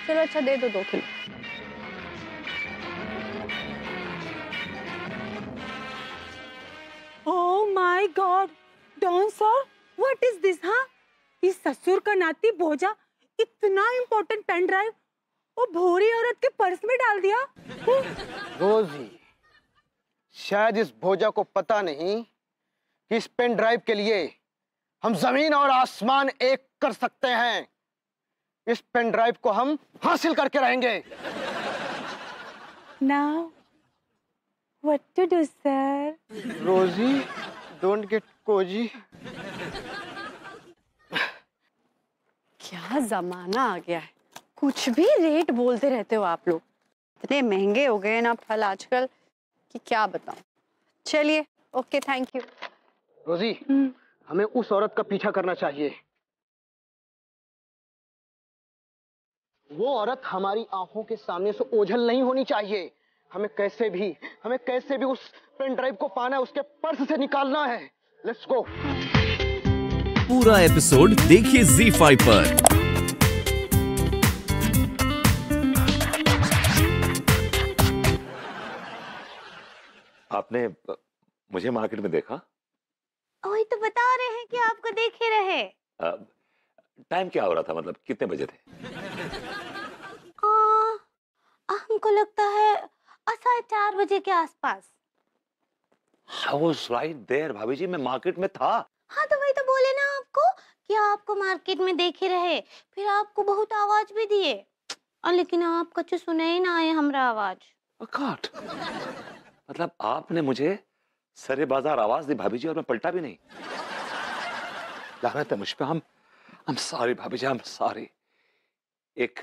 चलो अच्छा दे दो 2 किलो। Oh my God, Don sir, what is this? हाँ, इस ससुर का नाती भोजा इतना इम्पोर्टेंट पेन ड्राइव वो भोरी औरत के पर्स में डाल दिया। रोजी, शायद इस भोजा को पता नहीं कि इस पेन ड्राइव के लिए हम जमीन और आसमान एक कर सकते हैं। इस पेन ड्राइव को हम हासिल करके रहेंगे। Now what to do sir? Rosie, don't get cozy. क्या जमाना आ गया है, कुछ भी रेट बोलते रहते हो आप लोग। इतने महंगे हो गए ना फल आजकल कि क्या बताऊं। चलिए ओके, थैंक यू। रोजी, हमें उस औरत का पीछा करना चाहिए। वो औरत हमारी आंखों के सामने से ओझल नहीं होनी चाहिए। हमें कैसे भी उस पेन ड्राइव को पाना है, उसके पर्स से निकालना है। Let's go. पूरा एपिसोड देखिए ZEE5 पर। आपने मुझे मार्केट में देखा? वही तो बता रहे हैं कि आपको देख ही रहे। टाइम क्या हो रहा था, मतलब कितने बजे थे? हमको लगता है 4:30 बजे के आसपास। I was right there, भाभी जी, मैं मार्केट में था। हाँ तो वही तो बोले ना आपको कि आपको मार्केट में देख ही रहे, फिर आपको बहुत आवाज भी दिए और लेकिन आप कुछ सुने ही ना आए हमरा आवाज। God, मतलब आपने मुझे सरे बाजार आवाज दी भाभी जी और मैं पलटा भी नहीं। लानत है मुझ पे। I'm sorry भाभी जी, I'm sorry। एक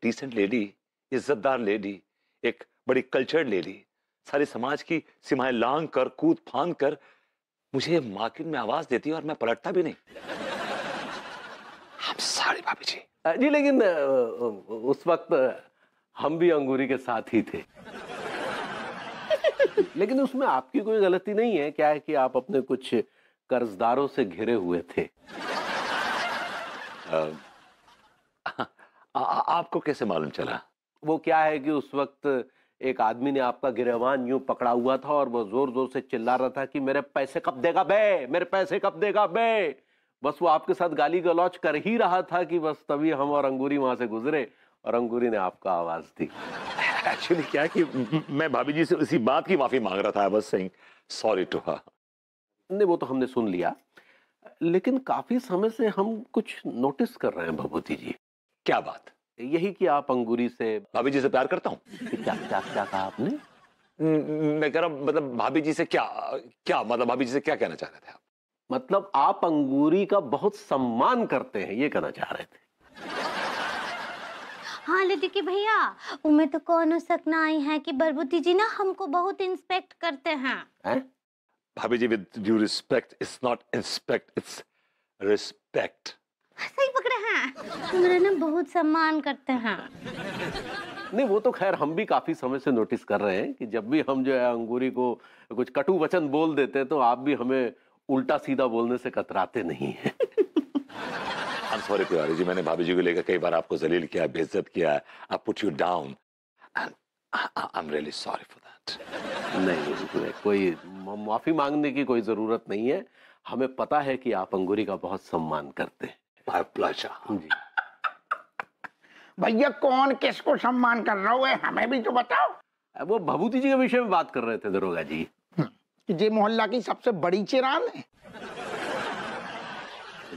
डिसेंट लेडी, इज्जतदार लेडी, एक बड़ी कल्चर्ड लेडी, सारे समाज की सीमाएं लांग कर, कूद फांद कर मुझे मार्केट में आवाज देती है और मैं पलटता भी नहीं। I'm sorry भाभी जी। जी लेकिन उस वक्त हम भी अंगूरी के साथ ही थे। लेकिन उसमें आपकी कोई गलती नहीं है। क्या है कि आप अपने कुछ कर्जदारों से घिरे हुए थे। आपको कैसे मालूम चला? वो क्या है कि उस वक्त एक आदमी ने आपका गिरबान यूं पकड़ा हुआ था और वो जोर जोर से चिल्ला रहा था कि मेरे पैसे कब देगा बे, मेरे पैसे कब देगा बे। बस वो आपके साथ गाली गलौज कर ही रहा था कि बस तभी हम और अंगूरी वहां से गुजरे और अंगूरी ने आपको आवाज दी। एक्चुअली क्या है कि मैं भाभी जी से इसी बात की माफी मांग रहा था। बस सेइंग सॉरी टू हर। नहीं, वो तो हमने सुन लिया, लेकिन काफी समय से हम कुछ नोटिस कर रहे हैं भभूति जी। क्या बात? यही कि आप अंगूरी से, भाभी जी से प्यार करता हूँ। क्या क्या क्या कहा आपने? मैं कह रहा हूँ, मतलब भाभी जी से क्या मतलब भाभी जी से क्या कहना चाह रहे थे आप? मतलब आप अंगूरी का बहुत सम्मान करते हैं, ये कहना चाह रहे थे। हाँ लेकिन भैया उमें तो कौन सकना आई है कि बरबूती जी ना हमको बहुत इंस्पेक्ट करते हैं। भाभी जी, with due respect, it's not inspect, it's respect. सही पकड़े हैं, मेरा ना बहुत सम्मान करते हैं। नहीं, वो तो खैर हम भी काफी समय से नोटिस कर रहे हैं कि जब भी हम जो है अंगूरी को कुछ कटु वचन बोल देते हैं तो आप भी हमें उल्टा सीधा बोलने से कतराते नहीं हैं। I'm sorry तिवारी जी, मैंने भाभी जी को लेकर कई बार आपको जलील किया, बेइज्जत किया, I put you down and I'm really sorry for that। नहीं, कोई माफी मांगने की कोई जरूरत नहीं है। हमें पता है कि आप अंगूरी का बहुत सम्मान करते हैं। My pleasure। जी भैया, कौन किसको सम्मान कर रहा है हमें भी तो बताओ। वो भभूति जी के विषय में बात कर रहे थे दरोगा जी। ये मोहल्ला की सबसे बड़ी चिरान है।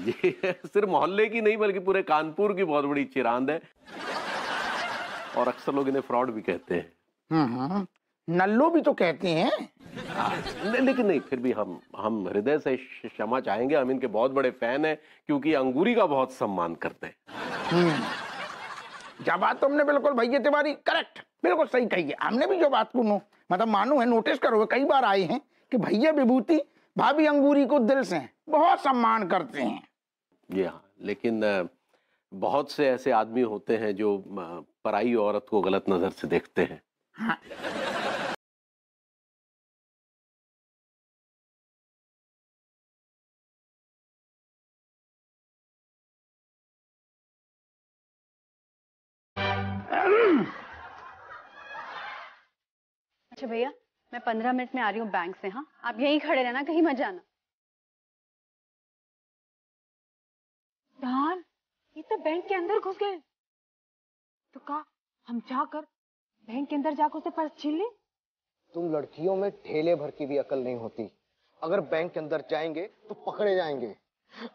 जी सिर्फ मोहल्ले की नहीं बल्कि पूरे कानपुर की बहुत बड़ी चिरांद है और अक्सर लोग इन्हें फ्रॉड भी कहते हैं। नल्लो भी तो कहते हैं। लेकिन नहीं, फिर भी हम हृदय से क्षमा चाहेंगे। हम इनके बहुत बड़े फैन हैं क्योंकि अंगूरी का बहुत सम्मान करते हैं। जब बात तुमने बिल्कुल भैया तिवारी करेक्ट, बिल्कुल सही कही है। हमने भी जो बात को मतलब मानो है, नोटिस करो, कई बार आए हैं कि भैया विभूति भाभी अंगूरी को दिल से बहुत सम्मान करते हैं। जी हाँ, लेकिन बहुत से ऐसे आदमी होते हैं जो पराई औरत को गलत नजर से देखते हैं। हाँ। अच्छा भैया, मैं 15 मिनट में आ रही हूँ बैंक से। हाँ, आप यहीं खड़े रहना, कहीं मत जाना। यार, ये तो बैंक के अंदर घुस गए। तो का हम जाकर बैंक के अंदर जाकर उसे पर्स छीन ले? तुम लड़कियों में ढेले भर की भी अकल नहीं होती। अगर बैंक के अंदर जाएंगे तो पकड़े जाएंगे,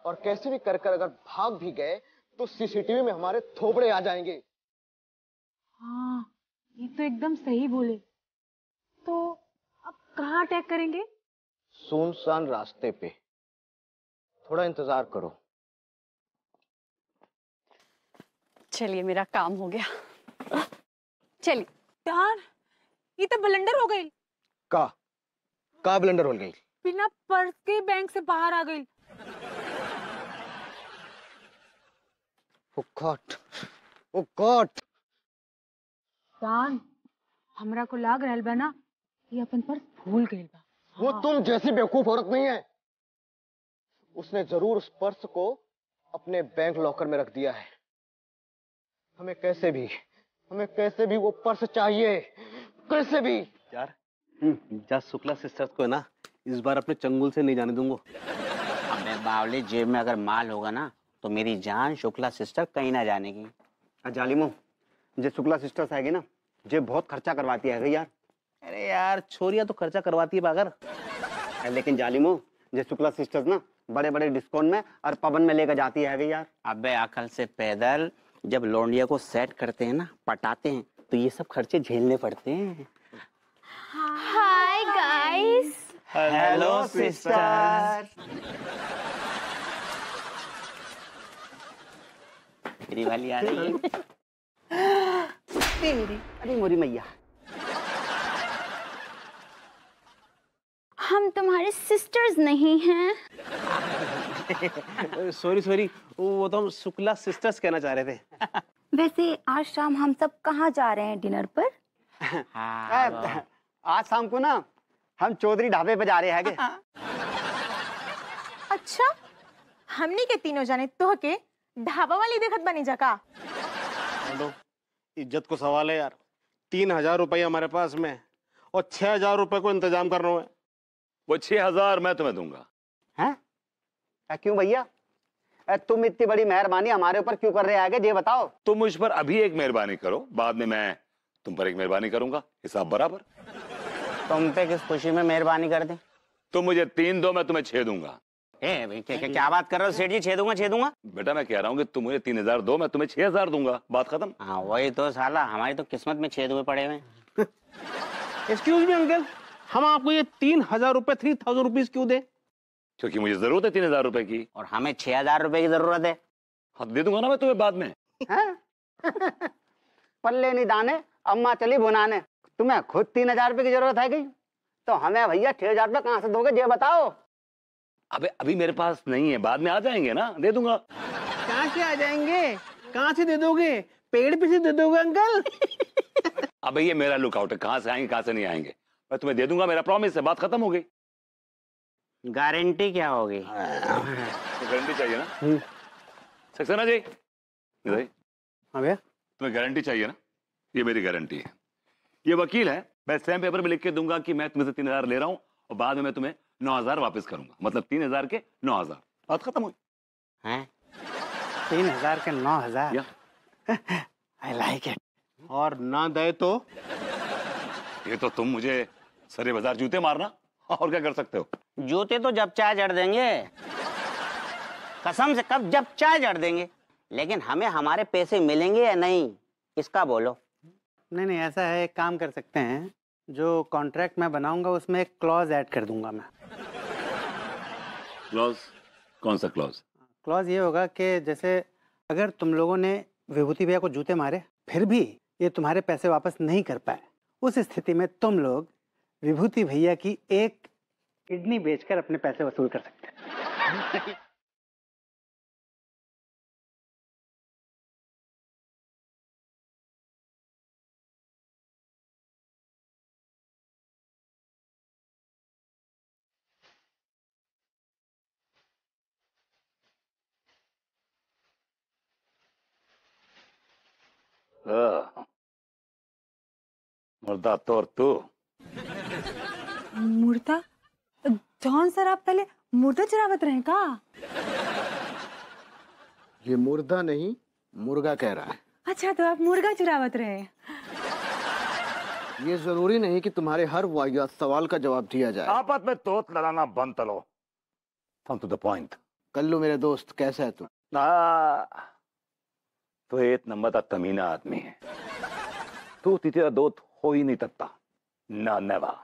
और कैसे भी कर कर अगर भाग भी गए तो सीसीटीवी में हमारे थोबड़े आ जाएंगे। हाँ, ये तो एकदम सही बोले। तो अब कहाँ अटैक करेंगे? सुनसान रास्ते पे। थोड़ा इंतजार करो। चलिए, मेरा काम हो गया। चलिए। यार, ये तो ब्लंडर हो गई। का ब्लंडर हो गई? बिना पर्स के बैंक से बाहर आ गई। Oh God! Oh God! जान, हमरा को लाग रहल बा ना ये अपन पर्स भूल गइल बा। वो तुम जैसी बेवकूफ औरत नहीं है। उसने जरूर उस पर्स को अपने बैंक लॉकर में रख दिया है। हमें कैसे भी वो पर्स चाहिए, कैसे भी। यार, जा शुक्ला सिस्टर्स को है ना, इस बार अपने चंगुल से नहीं जाने दूंगा। अबे बावली, जेब में अगर माल होगा ना तो मेरी जान शुक्ला सिस्टर कहीं ना जाने की। जालिमो, जे शुक्ला सिस्टर्स आएगी ना, जे बहुत खर्चा करवाती है यार। अरे यार, छोरियां तो खर्चा करवाती है बागर। लेकिन जालिमो, जे शुक्ला सिस्टर्स ना बड़े बड़े डिस्काउंट में और पवन में लेकर जाती है यार। अबे अकल से पैदल, जब लौंडिया को सेट करते हैं ना, पटाते हैं, तो ये सब खर्चे झेलने पड़ते हैं। Hi guys. Hello sister. मेरी वाली आ रही है। तेरी अरे मोरी मैया, हम तुम्हारे सिस्टर्स नहीं हैं। सॉरी, वो तो हम शुक्ला सिस्टर्स कहना चाह रहे थे। वैसे आज शाम हम सब कहाँ जा रहे हैं डिनर पर? आज शाम को ना हम चौधरी ढाबे पे जा रहे हैं। अच्छा, हमनी के तीनों जाने तो के ढाबा वाली देखत बनी जका। इज्जत को सवाल है यार। 3000 रुपये हमारे पास में और 6000 रुपये को इंतजाम करना है। वो 6000 मैं तुम्हें दूंगा। हैं? क्यों भैया? तुम इतनी बड़ी मेहरबानी हमारे ऊपर क्यों कर रहे आगे, ये बताओ। तुम मुझ पर अभी एक मेहरबानी करो, बाद में मैं तुम पर एक मेहरबानी करूंगा, हिसाब बराबर। तुम पे किस खुशी में मेहरबानी कर दे? तुम मुझे 3 दो, मैं तुम्हें 6 दूंगा। क्या बात कर रहे हो सेठ जी? 6 दूंगा। बेटा मैं कह रहा हूँ कि तुम मुझे 3000 दो, मैं तुम्हें 6000 दूंगा, बात खत्म। हाँ वही तो साला, हमारी तो किस्मत में 6 दुए पड़े हुए। एक्सक्यूज मी अंकल, हम आपको ये 3000 रुपये 3000 रुपीज क्यों दे? क्योंकि मुझे जरूरत है 3000 रुपए की। और हमें 6000 रुपए की जरूरत है। हाँ दे दूंगा ना मैं तुम्हें बाद में। पल्ले नहीं दाने, अम्मा चली भुनाने। तुम्हें खुद 3000 रुपए की जरूरत है गई, तो हमें भैया 6000 रुपए कहाँ से दोगे, ये बताओ। अबे अभी मेरे पास नहीं है, बाद में आ जाएंगे ना, दे दूंगा। कहाँ से आ जाएंगे? कहाँ से दे दोगे? पेड़ पे से दे दोगे अंकल? अबे ये मेरा लुकआउट है, कहाँ से आएंगे कहाँ से नहीं आएंगे, मैं तुम्हें दे दूंगा, मेरा प्रॉमिस है, बात खत्म हो गई। गारंटी क्या होगी? तो गारंटी चाहिए ना सक्सेना जी? हाँ भैया, तुम्हें गारंटी चाहिए ना? ये मेरी गारंटी है। ये वकील है, मैं स्टैम्प पेपर में लिख के दूंगा कि मैं तुम्हें से 3000 ले रहा हूँ और बाद में मैं तुम्हें 9000 वापस करूंगा, मतलब 3000 के 9000, बात खत्म हुई। हैं? 3000 के 9000। I like it. और ना दे तो? ये तो तुम मुझे सरे बाजार जूते मारना, और क्या कर सकते हो। जूते तो जब चाय जड़ देंगे, कसम से कब जब चाय जड़ देंगे, लेकिन हमें हमारे पैसे मिलेंगे या नहीं, इसका बोलो। नहीं, ऐसा है, एक काम कर सकते हैं, जो कॉन्ट्रैक्ट मैं बनाऊंगा उसमें एक क्लॉज ऐड कर दूंगा मैं। क्लॉज? कौन सा क्लॉज? क्लॉज ये होगा कि जैसे अगर तुम लोगों ने विभूति भैया को जूते मारे फिर भी ये तुम्हारे पैसे वापस नहीं कर पाए, उस स्थिति में तुम लोग विभूति भैया की एक किडनी बेचकर अपने पैसे वसूल कर सकते हैं। मुर्दा तो और तू। मुर्दा? जॉन सर, आप पहले मुर्दा चुरावत रहे का? ये मुर्दा नहीं, मुर्गा कह रहा है। अच्छा, तो आप मुर्गा चुरावत रहे। ये जरूरी नहीं कि तुम्हारे हर वाहियात सवाल का जवाब दिया जाए। आपस में तोत लड़ाना बंद करो। Come to the point. कल्लू मेरे दोस्त, कैसा है तू? तो एक नंबर का कमीना आदमी है। तू तेरा दोस्त हो ही नहीं सकता। ना नेवर।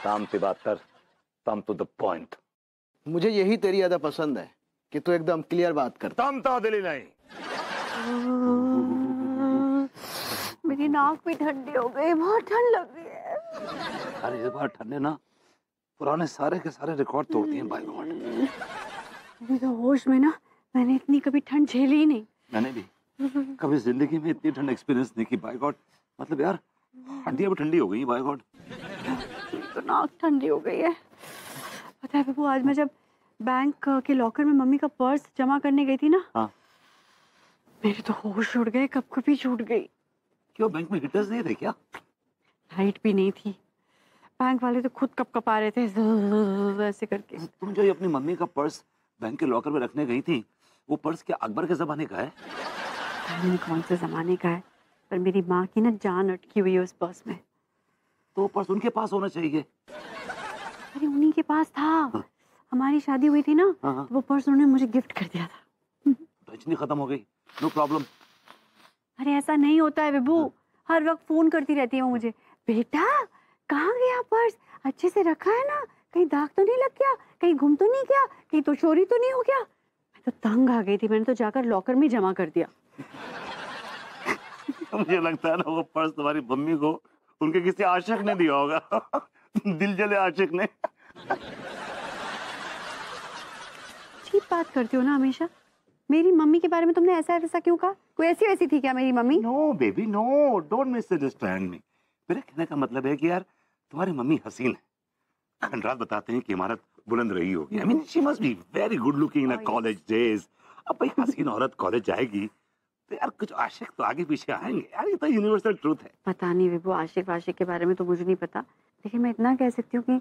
काम की बात कर, कम टू द पॉइंट। मुझे यही तेरी अदा पसंद है कि तू एकदम क्लियर बात करता। कम तो दिली नहीं। मेरी नाक भी ठंडी हो गई, बहुत ठंड लग रही है। अरे इस बार ठंडे ना पुराने सारे के सारे रिकॉर्ड तोड़ दिए बाय गॉड। अभी तो होश में ना, मैंने इतनी कभी ठंड झेली ही नहीं। मैंने भी कभी जिंदगी में इतनी ठंड एक्सपीरियंस नहीं की बाय गॉड। मतलब यार हड्डियां भी ठंडी हो गई बाय गॉड। तो नाक ठंडी हो गई है। पता है बाबू, आज मैं जब बैंक के लॉकर में मम्मी का पर्स जमा करने गई थी ना, हाँ। मेरे तो होश उड़ गए, कभी छूट गई। क्यों, बैंक में हीटर्स नहीं थे क्या? लाइट भी नहीं थी। बैंक वाले तो खुद कपकपा रहे थे ऐसे करके। तुम जो ये अपनी मम्मी का पर्स बैंक के लॉकर में रखने गई थी, वो पर्स क्या अकबर के जमाने का है? पता नहीं कौन से जमाने का है, पर मेरी माँ की ना जान अटकी हुई है उस पर्स में। तो पर्स उनके पास होना चाहिए। अरे उन्हीं के पास था। हाँ। हमारी शादी हुई थी ना, हाँ। तो वो पर्स उन्होंने मुझे गिफ्ट कर दिया था। टेंशन खत्म हो गई, नो प्रॉब्लम। अरे ऐसा नहीं होता है विभू। हाँ। हर वक्त फोन करती रहती है वो मुझे, बेटा कहाँ गया पर्स, अच्छे से रखा है ना, कहीं दाग तो नहीं लग गया, कहीं गुम तो नहीं गया, कहीं तो चोरी तो नहीं हो गया। मैं तो तंग आ गई थी, मैंने तो जाकर लॉकर में जमा कर दिया। मुझे लगता है ना वो पर्स तुम्हारी मम्मी को उनके किसी आशिक ने दिया होगा। दिल जले आशिक ने। ठीक बात करती हो ना हमेशा। मेरी मम्मी के बारे में तुमने ऐसा वैसा क्यों कहा? कोई ऐसी वैसी थी क्या मेरी mummy? No baby no, don't misunderstand me. मेरे कहने का मतलब है कि यार तुम्हारी मम्मी हसीन है। खंडरात बताते हैं कि इमारत बुलंद रही होगी। I mean she must be very good looking in college days. अब भाई हसीन औरत कॉलेज जाएगी तो यार कुछ आशिक तो आगे पीछे आएंगे यार, ये तो यूनिवर्सल ट्रूथ है। पता नहीं विभू, आशिक वाशिक के बारे में तो मुझे नहीं पता, लेकिन मैं इतना कह सकती हूँ कि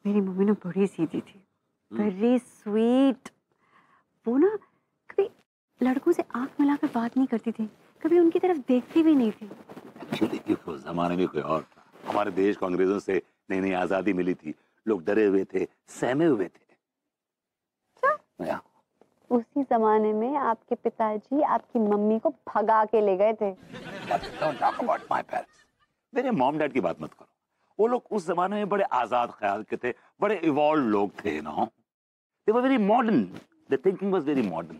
मेरी मम्मी ना बड़ी सीधी थी, वेरी स्वीट। वो ना कभी लड़कों से आंख मिलाकर बात नहीं करती थी, कभी उनकी तरफ देखती भी नहीं थी। एक्चुअली उस जमाने में कोई और था। हमारे देश को अंग्रेजों से नई नई आजादी मिली थी, लोग डरे हुए थे, सहमे हुए थे। क्या? उसी जमाने में आपके पिताजी आपकी मम्मी को भगा के ले गए थे। Don't talk about my parents. मेरे मॉम डैड की बात मत करो। वो लोग उस जमाने में बड़े आजाद ख्याल के थे, बड़े इवॉल्व लोग थे ना। They were very modern. Their thinking was very modern.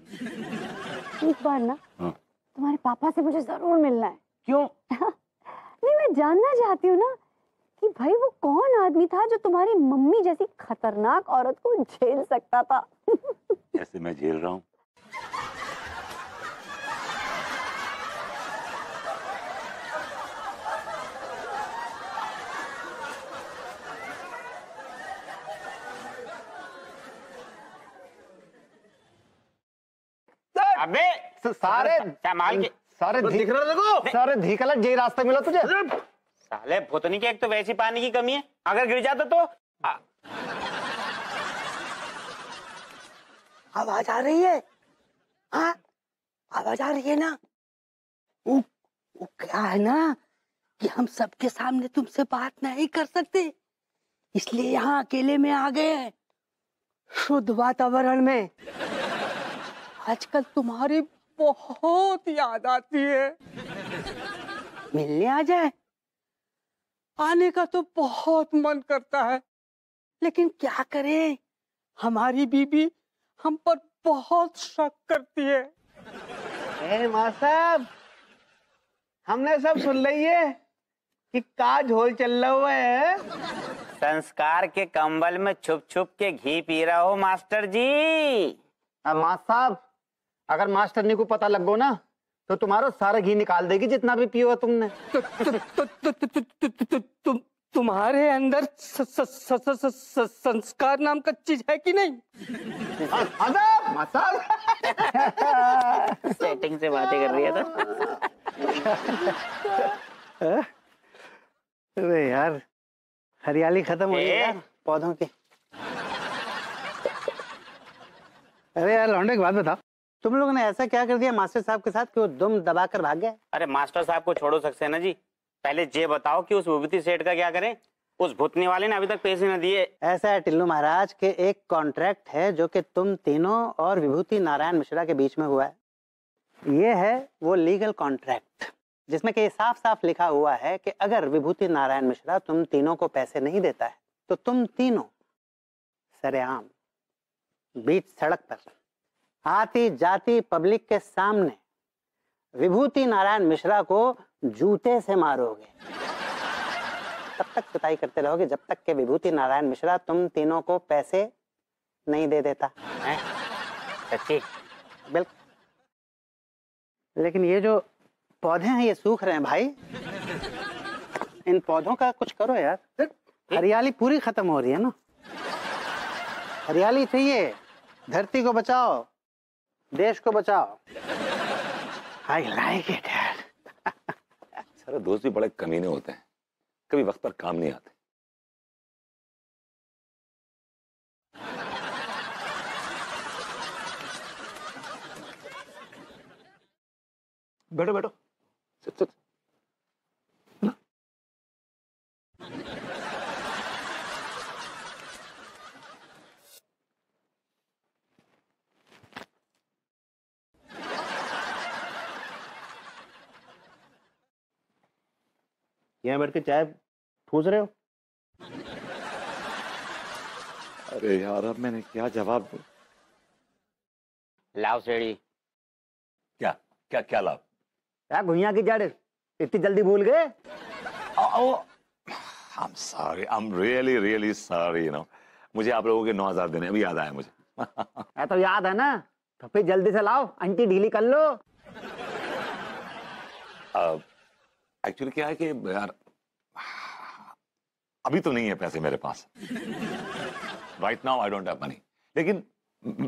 एक बार ना तुम्हारे पापा से मुझे जरूर मिलना है। क्यों? नहीं, मैं जानना चाहती हूँ ना कि भाई वो कौन आदमी था जो तुम्हारी मम्मी जैसी खतरनाक औरत को झेल सकता था। जैसे मैं झेल रहा हूँ। अबे सारे संभाल के। सारे दिख रहा देखो, सारे धिकलट जे रास्ता मिला तुझे। साले भुतनी के एक तो वैसी पानी की कमी है, अगर गिर जाता तो आवाज आ रही है? हाँ आवाज आ रही है ना? वो क्या है ना कि हम सबके सामने तुमसे बात नहीं कर सकते, इसलिए यहाँ अकेले में आ गए हैं, शुद्ध वातावरण में। आजकल तुम्हारी बहुत याद आती है, मिलने आ जाए? आने का तो बहुत मन करता है, लेकिन क्या करें, हमारी बीबी हम पर बहुत शक करती है। माँ साहब, हमने सब सुन ली है कि का झोल चल रहा हुआ है। संस्कार के कंबल में छुप छुप के घी पी रहा हो मास्टर जी। माँ साहब, अगर मास्टरनी को पता लग गो ना तो तुम्हारा सारा घी निकाल देगी जितना भी पियो तुमने। तुम्हारे अंदर संस्कार नाम का चीज है कि नहीं? सेटिंग से बातें कर रही है तो अरे यार हरियाली खत्म हो गई यार पौधों की। अरे यार लौंडे, एक बात बताओ, तुम लोगों ने ऐसा क्या कर दिया मास्टर साहब के साथ कि वो दुम दबा कर भाग गए? अरे मास्टर साहब को छोड़ो सक्सेना जी, पहले ये बताओ कि उस विभूति सेठ का क्या करें? उस भूतनी वाले ने अभी तक पैसे न दिए। ऐसा है टिल्लू महाराज के एक कॉन्ट्रैक्ट है जो कि तुम तीनों और विभूति नारायण मिश्रा के बीच में हुआ है। ये है वो लीगल कॉन्ट्रैक्ट जिसमें कि साफ साफ लिखा हुआ है कि अगर विभूति नारायण मिश्रा तुम तीनों को पैसे नहीं देता है तो तुम तीनों सरेआम बीच सड़क पर आती जाती पब्लिक के सामने विभूति नारायण मिश्रा को जूते से मारोगे। तब तक पिटाई करते रहोगे जब तक कि विभूति नारायण मिश्रा तुम तीनों को पैसे नहीं दे देता है। सच्ची? बिल्कुल। लेकिन ये जो पौधे हैं ये सूख रहे हैं भाई, इन पौधों का कुछ करो यार। हरियाली पूरी खत्म हो रही है ना, हरियाली चाहिए। धरती को बचाओ, देश को बचाओ। आई लाइक इट यार। सारे दोस्त भी बड़े कमीने होते हैं, कभी वक्त पर काम नहीं आते। बैठो बैठो, सिट सिट। यहाँ बैठ के चाय ठूस रहे हो? अरे यार अब मैंने क्या जवाब दूं? लाओ सेड़ी। क्या क्या क्या लाभ? यार घुइया की जड़ इतनी जल्दी भूल गए? I'm sorry, I'm really sorry, you know. मुझे आप लोगों के 9,000 देने अभी याद आया मुझे। तो याद है ना, तो फिर जल्दी से लाओ, आंटी ढीली कर लो। एक्चुअली क्या है कि यार अभी तो नहीं है पैसे मेरे पास। Right now I don't have money, लेकिन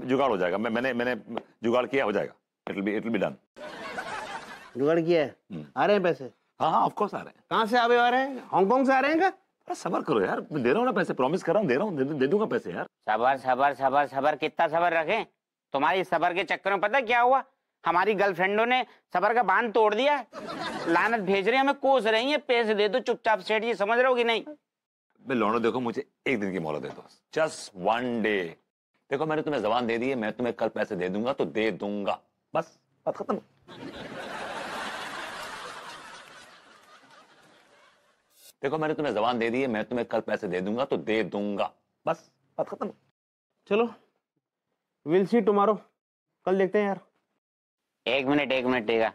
जुगाड़ हो जाएगा। मैंने जुगाड़ किया, हो जाएगा। It will be done. जुगाड़ किया है? आ रहे हैं पैसे? हाँ हाँ ऑफ कोर्स आ रहे हैं। कहाँ से आ रहे हैं? हांगकांग से आ रहे हैं क्या? अरे सबर करो यार, मैं दे रहा हूँ ना पैसे, प्रॉमिस कर रहा हूँ, दे रहा हूँ, दे दूंगा पैसे यार। सबर सबर सबर सबर, कितना सबर रखें? तुम्हारी सबर के चक्कर में पता क्या हुआ? हमारी गर्लफ्रेंडों ने सबर का बांध तोड़ दिया। लानत भेज रही है, हमें कोस रही है। पैसे दे दो चुपचाप सेठ जी, समझ रहे हो कि नहीं? मैं लौंडो देखो, मुझे एक दिन की मोहलत दे दो, जस्ट वन डे। देखो मैंने तुम्हें जबान दे दी है, मैं तुम्हें कल पैसे दे दूंगा तो दे दूंगा, बस बात खत्म। देखो मैंने तुम्हें जबान दे दी है, मैं तुम्हें कल पैसे दे दूंगा तो दे दूंगा, बस बात खत्म। चलो विल सी टुमारो, कल देखते हैं यार। एक मिनट देगा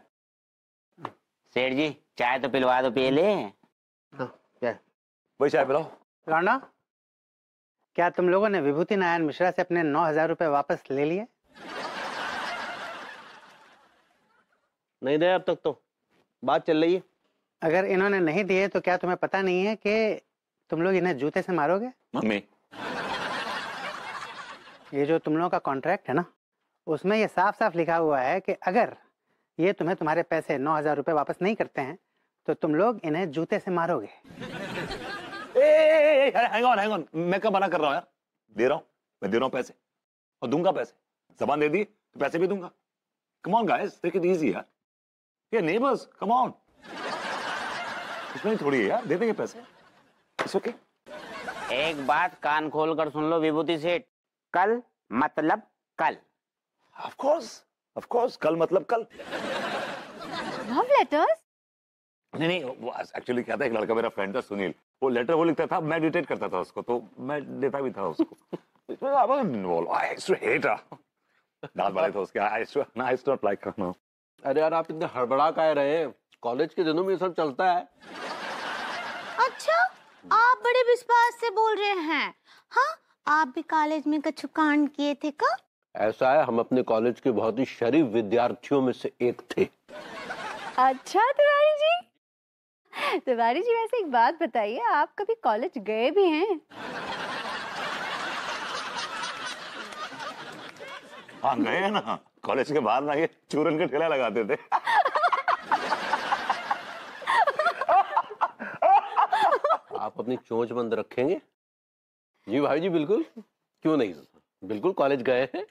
सेठ जी, चाय तो पिलवा दो, पी ले। वही चाय पिलाओ। लौंडा, क्या तुम लोगों ने विभूति नारायण मिश्रा से अपने 9,000 रुपए वापस ले लिए? नहीं दे अब तक, तो बात चल रही है। अगर इन्होंने नहीं दिए तो क्या तुम्हें पता नहीं है कि तुम लोग इन्हें जूते से मारोगे? मम्मी, ये जो तुम लोगों का कॉन्ट्रैक्ट है ना, उसमें ये साफ साफ लिखा हुआ है कि अगर ये तुम्हें तुम्हारे पैसे 9,000 रुपए वापस नहीं करते हैं तो तुम लोग इन्हें जूते से मारोगे। हैंग ऑन, मैं कब मना कर रहा हूँ यार? दे रहा हूँ, मैं दे रहा हूँ पैसे और दूंगा पैसे। जबान दे दी तो पैसे भी दूंगा। Come on guys, take it easy यार। ये नेबर्स, कम ऑन। इसमें थोड़ी है यार, दे देंगे पैसे। It's okay. एक बात कान खोल कर सुन लो विभूति सेठ, कल मतलब कल। ऑफ कोर्स कल मतलब कल। Love letters? नहीं, वो एक्चुअली क्या था, एक लड़का मेरा फ्रेंड था सुनील, वो लेटर वो लिखता था, मैं डिटेक्ट करता था उसको, तो मैं देता भी था उसको। दांत बड़े थे उसके। I used to not like her, no. अरे यार आप इतने हड़बड़ा काहे रहे? कॉलेज के दिनों में ये सब चलता है। अच्छा, आप बड़े विश्वास से बोल रहे हैं? हाँ, आप भी कॉलेज में कछु कांड किए थे का? ऐसा है, हम अपने कॉलेज के बहुत ही शरीफ विद्यार्थियों में से एक थे। अच्छा तिवारी जी, तिवारी जी वैसे एक बात बताइए, आप कभी कॉलेज गए भी हैं? हाँ गए हैं ना, कॉलेज के बाहर ना ये चूरन के ठेला लगाते थे। अपनी चोंच बंद रखेंगे? जी भाई जी बिल्कुल, क्यों नहीं, बिल्कुल कॉलेज गए हैं।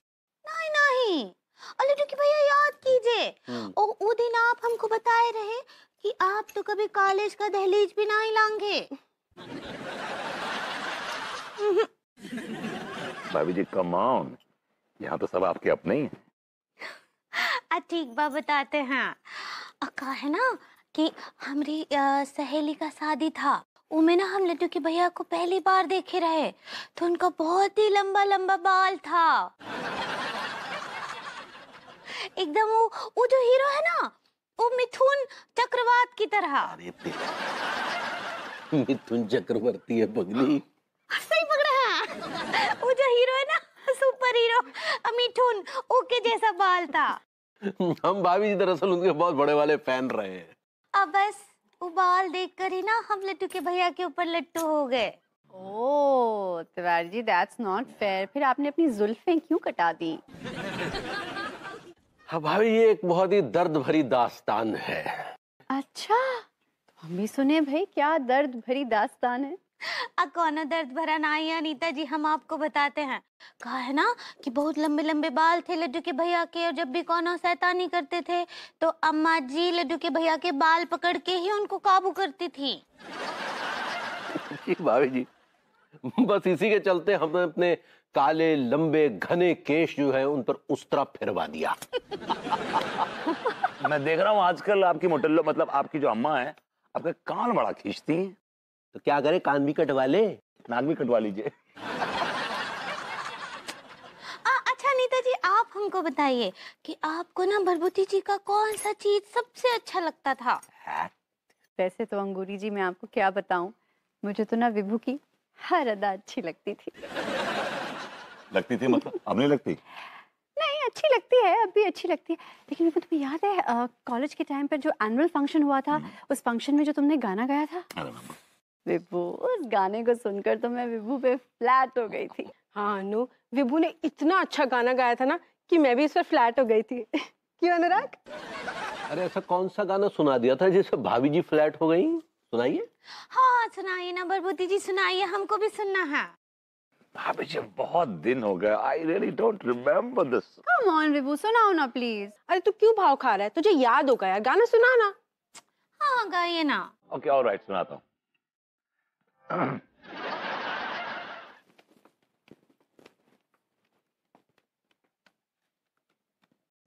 नहीं नहीं, अरे कि भैया याद कीजिए, वो दिन आप हमको बताए रहे कि आप तो कभी कॉलेज का दहलीज भी नहीं लांगे। भाभी जी कम ऑन, यहाँ तो सब आपके अपने ही हैं। ठीक बात बताते हैं। कहा है ना कि हमारी सहेली का शादी था, उनमें ना हम लड्डू के भैया को पहली बार देखे रहे, तो उनका बहुत ही लंबा लंबा बाल था, एकदम वो जो हीरो है ना, वो मिथुन चक्रवात की तरह। अरे मिथुन चक्रवर्ती है पगली। सही पकड़ा है। वो जो हीरो है ना, सुपर हीरो मिथुन, ओके जैसा बाल था। हम भाभी जी दरअसल उनके बहुत बड़े वाले फैन रहे हैं। अब बस वो बाल देखकर ही ना हम लड्डू के भैया के ऊपर लट्टू हो गए। ओह Tiwari ji, that's not fair. फिर आपने अपनी जुल्फें क्यों कटा दी? हाँ भाभी, ये एक बहुत ही दर्द भरी दास्तान है। अच्छा, तो हम भी सुने भाई, क्या दर्द भरी दास्तान है? कौन दर्द भरा नहीं है अनीता जी, हम आपको बताते हैं। कहा है ना कि बहुत लंबे लंबे बाल थे लड्डू के भैया के, और जब भी कौन शैतानी करते थे तो अम्मा जी लड्डू के भैया के बाल पकड़ के ही उनको काबू करती थी। जी भाभी जी, बस इसी के चलते हमने अपने काले लंबे घने केश जो है उन पर उस तरह फिरवा दिया। मैं देख रहा हूँ आजकल आपकी मोटल्लो, मतलब आपकी जो अम्मा है, आपके कान बड़ा खींचती हैं। तो क्या करे, कान भी कटवा ले। नाक भी कटवा लीजिए। अच्छा अनीता जी, आप हमको बताइए कि आपको ना भरभूति जी का कौन सा चीज सबसे अच्छा लगता था? वैसे तो अंगूरी जी, मैं आपको क्या बताऊं, मुझे तो ना विभू की हर अदा अच्छी लगती थी। लगती थी मतलब अब नहीं लगती? नहीं, अच्छी लगती है, अब भी अच्छी लगती है। लेकिन मेरे को तुम्हें याद है कॉलेज के टाइम पर जो एनुअल फंक्शन हुआ था, उस फंक्शन में जो तुमने गाना गाया था विभू, उस गाने को सुनकर तो मैं विभू पे फ्लैट हो गई थी। हाँ अनु, विभू ने इतना अच्छा गाना गाया था ना कि मैं भी इस पर फ्लैट हो गई थी। क्यों अनुराग? अरे ऐसा कौन सा गाना सुना दिया था जिससे भाभी जी फ्लैट हो गई? सुनाइए। हाँ सुनाइए ना भरभूति जी, सुनाइए, हमको भी सुनना है। भाभी जी बहुत दिन हो गए, I really don't remember this. Come on Vibhu, सुनाओ ना प्लीज। अरे तू क्यों भाव खा रहा है, तुझे याद होगा यार, गाना सुना ना। हाँ गाइए ना। ओके ऑलराइट, सुनाता हूँ।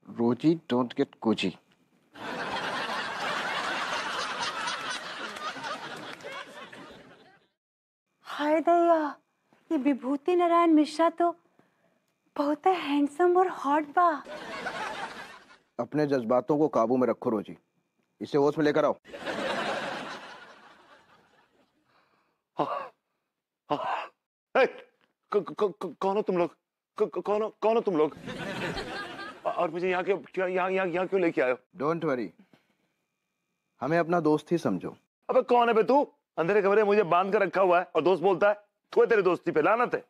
रोजी डोंट गेट कोजी। हाय दया, ये विभूति नारायण मिश्रा तो बहुत हैंडसम और हॉट बा। अपने जज्बातों को काबू में रखो रोजी, इसे होश में लेकर आओ। कौन हो तुम लोग? कौन हो तुम लोग? और मुझे यहाँ क्यों लेके आए हो? डोंट वरी, हमें अपना दोस्त ही समझो। अबे कौन है बे तू? अंधेरे कमरे मुझे बांध कर रखा हुआ है और दोस्त बोलता है? तू तेरी दोस्ती पे लानत है।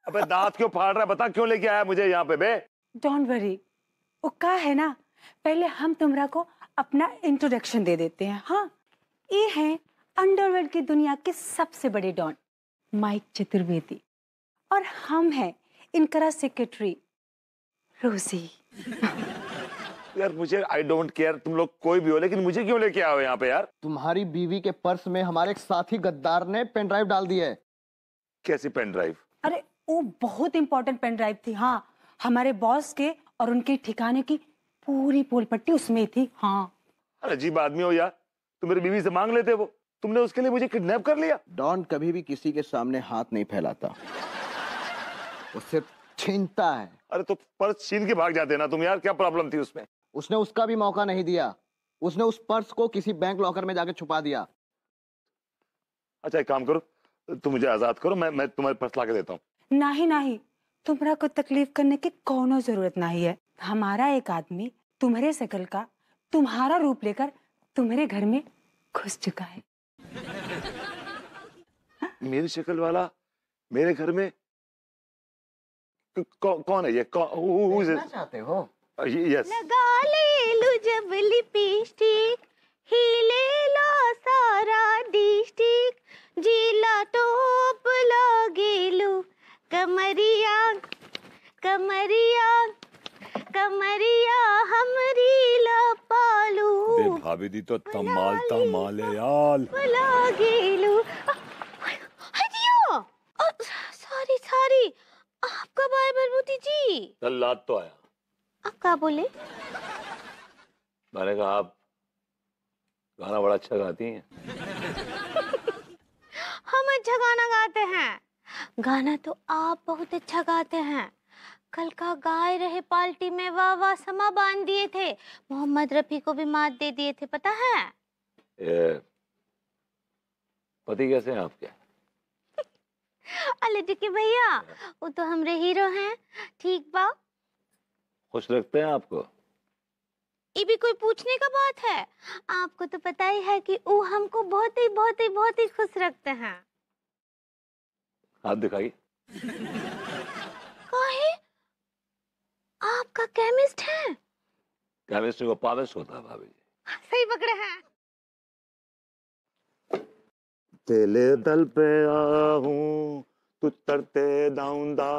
अबे दांत क्यों फाड़ रहा है? बता क्यों लेके आया मुझे यहाँ पे बे? डोंट वरी, वो का है ना, पहले हम तुमरा को अपना इंट्रोडक्शन दे देते हैं। हाँ, ये है अंडरवर्ल्ड की दुनिया के सबसे बड़े डॉन माइक चतुर्वेदी, और हम हैं इनका सेक्रेटरी रोजी। यार मुझे आई डोंट केयर तुम लोग कोई भी हो, लेकिन मुझे क्यों लेके आओ यहाँ पे यार? तुम्हारी बीवी के पर्स में हमारे एक साथी गद्दार ने पेन ड्राइव डाल दी है। कैसी पेन ड्राइव? अरे वो बहुत इंपॉर्टेंट पेन ड्राइव थी। हाँ, हमारे बॉस के और उनके ठिकाने की पूरी पोल पट्टी उसमें थी। हाँ। अरे अजीब आदमी हो यार, तुम मेरी बीवी से मांग लेते वो, तुमने उसके लिए मुझे किडनैप कर लिया। डॉन कभी भी किसी के सामने हाथ नहीं फैलाता, वो सिर्फ छीनता है। अरे तो पर्स छीन के भाग जाते ना तुम यार, क्या प्रॉब्लम थी उसमें? उसने उसका भी मौका नहीं दिया, उसने उस पर्स को किसी बैंक लॉकर में जाके छुपा दिया। अच्छा एक काम करो, तुम मुझे आजाद करो, मैं तुम्हारे पर्स ला के देता हूँ। नहीं नहीं, तुम्हारा को तकलीफ करने की कोनो जरूरत नहीं है। हमारा एक आदमी तुम्हारे शकल का तुम्हारा रूप लेकर तुम्हारे घर में घुस चुका है। मेरी शक्ल वाला मेरे घर में? कौन है ये? देखना चाहते हो? यस। लगा ले लू जब लिपस्टिक, हिले लो सारा डिस्ट्रिक्ट, जिला टोप लगेलू, कमरिया कमरिया कमरिया हमरी लपालू। भाभी दी तो तमाल तमाल है यार। लगेलू। हटियो। सॉरी सॉरी, आप कब आए विभूति जी? कल रात तो आया। आप क्या बोले? मैंने कहा आप गाना बड़ा अच्छा गाती हैं। हम अच्छा गाना गाते हैं। गाना तो आप बहुत अच्छा गाते हैं। कल का गाए रहे पार्टी में वाह वाह समा बांध दिए थे, मोहम्मद रफी को भी मात दे दिए थे, पता है? पति कैसे हैं आपके? अले के भैया, वो तो हमरे हीरो हैं। ठीक बा। खुश रखते हैं आपको? ये भी कोई पूछने का बात है? आपको तो पता ही है कि वो हमको बहुत ही बहुत ही बहुत ही खुश रखते हैं। हाथ दिखाइए। काहे? आपका केमिस्ट है? केमिस्ट को पॉलिश होता है भाभी जी। सही पकड़े हैं। तेले दल पे आहूं, तू तरते दाऊंदा,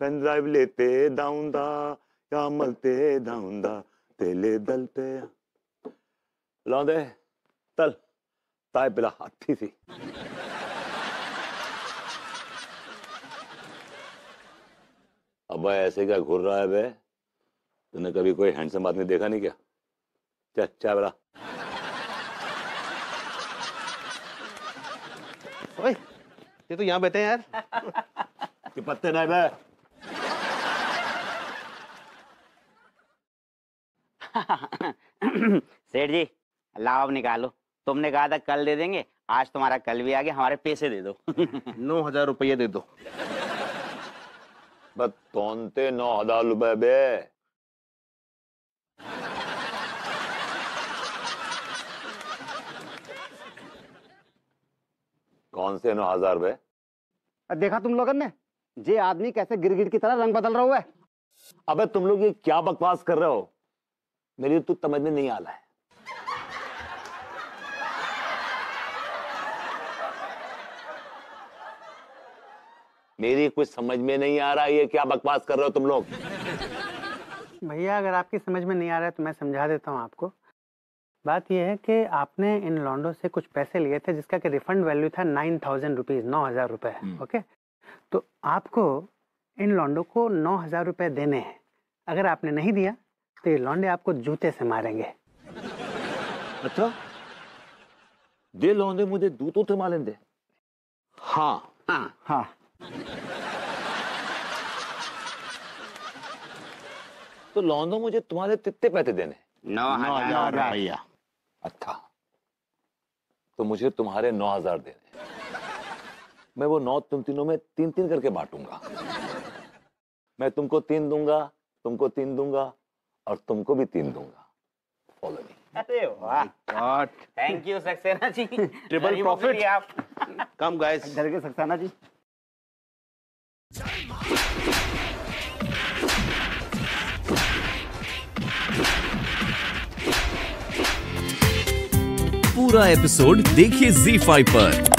पेन ड्राइव लेते दाऊंदा, या मलते दाऊंदा, तेले दल पे लौंदे तल ताए पिला हाथी थी। अब ऐसे क्या घूर रहा है बे? तूने कभी कोई हैंडसम आदमी देखा नहीं क्या? चल चाय पिला। ओए, ये तो यहाँ बैठे हैं यार। कि पत्ते नहीं बे। सेठ जी लाओ अब निकालो। तुमने कहा था कल दे देंगे, आज तुम्हारा कल भी आ गया, हमारे पैसे दे दो। 9,000 रुपये दे दो। बस तोनते 9,000 रुपए बे। कौन से 9,000 बे? देखा तुम लोगों ने जे आदमी कैसे गिरगिट की तरह रंग बदल रहा हुआ है? अबे तुम लोग ये क्या बकवास कर रहे हो? मेरी तो समझ में नहीं आ रहा है। मेरी कुछ समझ में नहीं आ रहा है, ये क्या बकवास कर रहे हो तुम लोग? भैया अगर आपकी समझ में नहीं आ रहा है तो मैं समझा देता हूँ आपको। बात यह है कि आपने इन लॉन्डो से कुछ पैसे लिए थे जिसका कि रिफंड वैल्यू था 9,000 रुपीज, 9,000 रुपए। ओके, तो आपको इन लॉन्डो को 9,000 रुपए देने हैं। अगर आपने नहीं दिया तो ये लॉन्डे आपको जूते से मारेंगे। अच्छा, दे लौंडे मुझे जूतों से मारेंगे? हाँ हाँ हाँ। तो लौंडो मुझे तुम्हारे कितने पैसे देने? 9,000 रुपया। अच्छा, तो मुझे तुम्हारे 9,000 देने। मैं वो 9 तुम तीनों में 3-3 करके बांटूंगा। मैं तुमको 3 दूंगा, तुमको 3 दूंगा और तुमको भी 3 दूंगा। Follow me. अरे वाह, thank you Saxena ji. Triple profit. आप कम गाइस। डर के सक्सेना जी। पूरा एपिसोड देखिए ZEE5 पर।